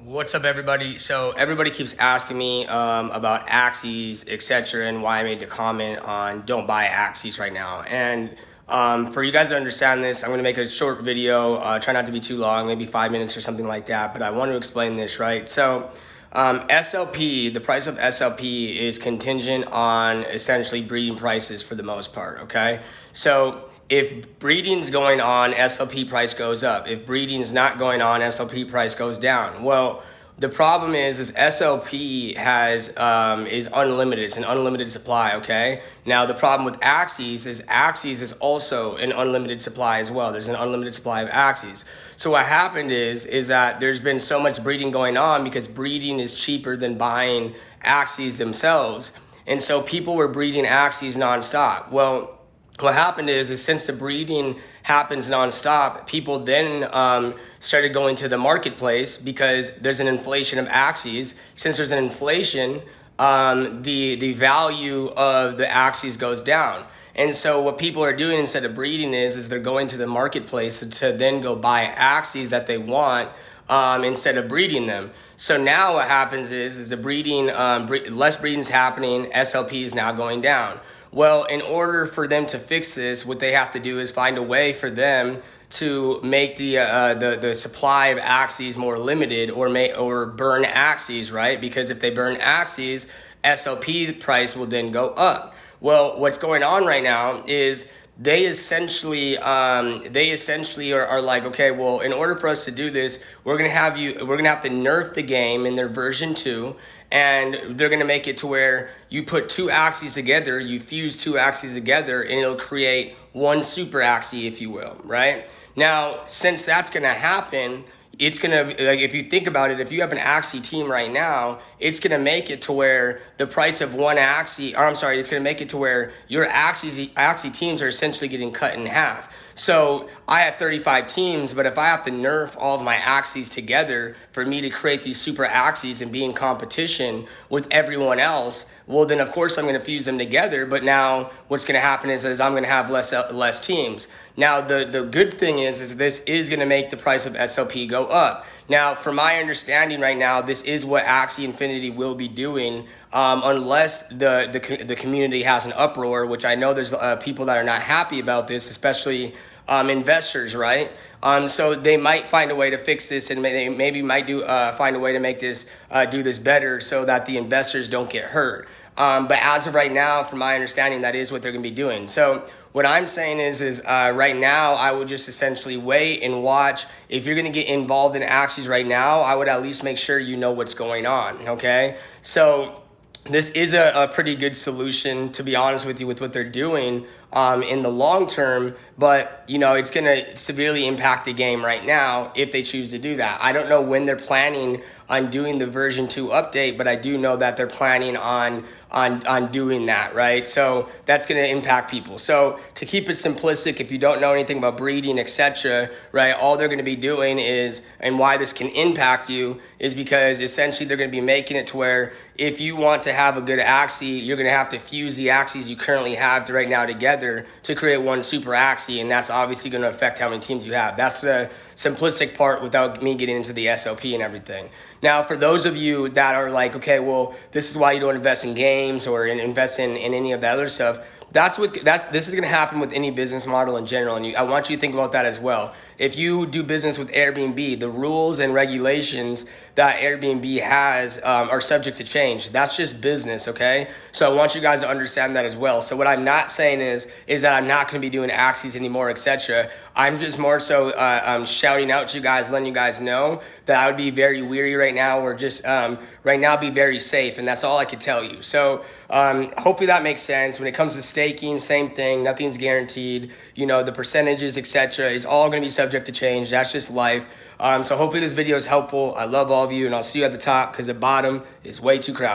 What's up, everybody? So everybody keeps asking me about Axies, etc., and why I made the comment on don't buy Axies right now. And for you guys to understand this, I'm going to make a short video. Try not to be too long, maybe 5 minutes or something like that. But I want to explain this, right? So SLP, the price of SLP is contingent on essentially breeding prices for the most part. Okay, so if breeding's going on, SLP price goes up. If breeding's not going on, SLP price goes down. Well, the problem is SLP is unlimited. It's an unlimited supply. Okay. Now the problem with Axies is also an unlimited supply as well. There's an unlimited supply of Axies. So what happened is that there's been so much breeding going on because breeding is cheaper than buying Axies themselves, and so people were breeding Axies nonstop. Well, what happened is since the breeding happens nonstop, people then started going to the marketplace because there's an inflation of Axies. Since there's an inflation, the value of the Axies goes down. And so what people are doing instead of breeding is they're going to the marketplace to then go buy Axies that they want instead of breeding them. So now what happens is the breeding, less breeding is happening, SLP is now going down. Well, in order for them to fix this, what they have to do is find a way for them to make the supply of Axies more limited, or burn Axies, right? Because if they burn Axies, SLP price will then go up. Well, what's going on right now is they essentially are like, okay, well, in order for us to do this, we're gonna have to nerf the game in their version 2. And they're going to make it to where you put two Axies together, you fuse two Axies together, and it'll create one super Axie, if you will, right? Now, since that's going to happen, it's going to, like, if you think about it, if you have an Axie team right now, it's going to make it to where the price of one Axie, or I'm sorry, it's going to make it to where your Axie teams are essentially getting cut in half. So I have 35 teams, but if I have to nerf all of my Axies together for me to create these super Axies and be in competition with everyone else, well, then of course I'm going to fuse them together. But now what's going to happen is I'm going to have less teams. Now the good thing is this is going to make the price of SLP go up. Now, from my understanding right now, this is what Axie Infinity will be doing, unless the community has an uproar, which I know there's people that are not happy about this, especially investors, right? So they might find a way to fix this, and they maybe might find a way to make this do this better so that the investors don't get hurt. But as of right now, from my understanding, that is what they're going to be doing. So what I'm saying is right now, I would just essentially wait and watch. If you're going to get involved in Axies right now, I would at least make sure you know what's going on, okay? So this is a pretty good solution, to be honest with you, with what they're doing in the long term, but it's going to severely impact the game right now if they choose to do that. I don't know when they're planning on doing the version 2 update, but I do know that they're planning on doing that, right? So that's going to impact people. So to keep it simplistic, if you don't know anything about breeding, etc., right, all they're going to be doing is, and why this can impact you, is because essentially they're going to be making it to where if you want to have a good Axie, you're going to have to fuse the Axies you currently have right now together to create one super Axie, and that's obviously going to affect how many teams you have. That's the simplistic part without me getting into the SLP and everything. Now, for those of you that are like, okay, well, this is why you don't invest in games or invest in any of that other stuff, this is going to happen with any business model in general, and I want you to think about that as well. If you do business with Airbnb, the rules and regulations that Airbnb has are subject to change. That's just business, okay? So I want you guys to understand that as well. So what I'm not saying is that I'm not going to be doing Axies anymore, etc. I'm just more so shouting out to you guys, letting you guys know that I would be very weary right now, or just right now be very safe, and that's all I could tell you. So hopefully that makes sense. When it comes to staking, same thing. Nothing's guaranteed. The percentages, etc. is all going to be subject to change. That's just life. So hopefully this video is helpful. I love all of you, and I'll see you at the top because the bottom is way too crowded.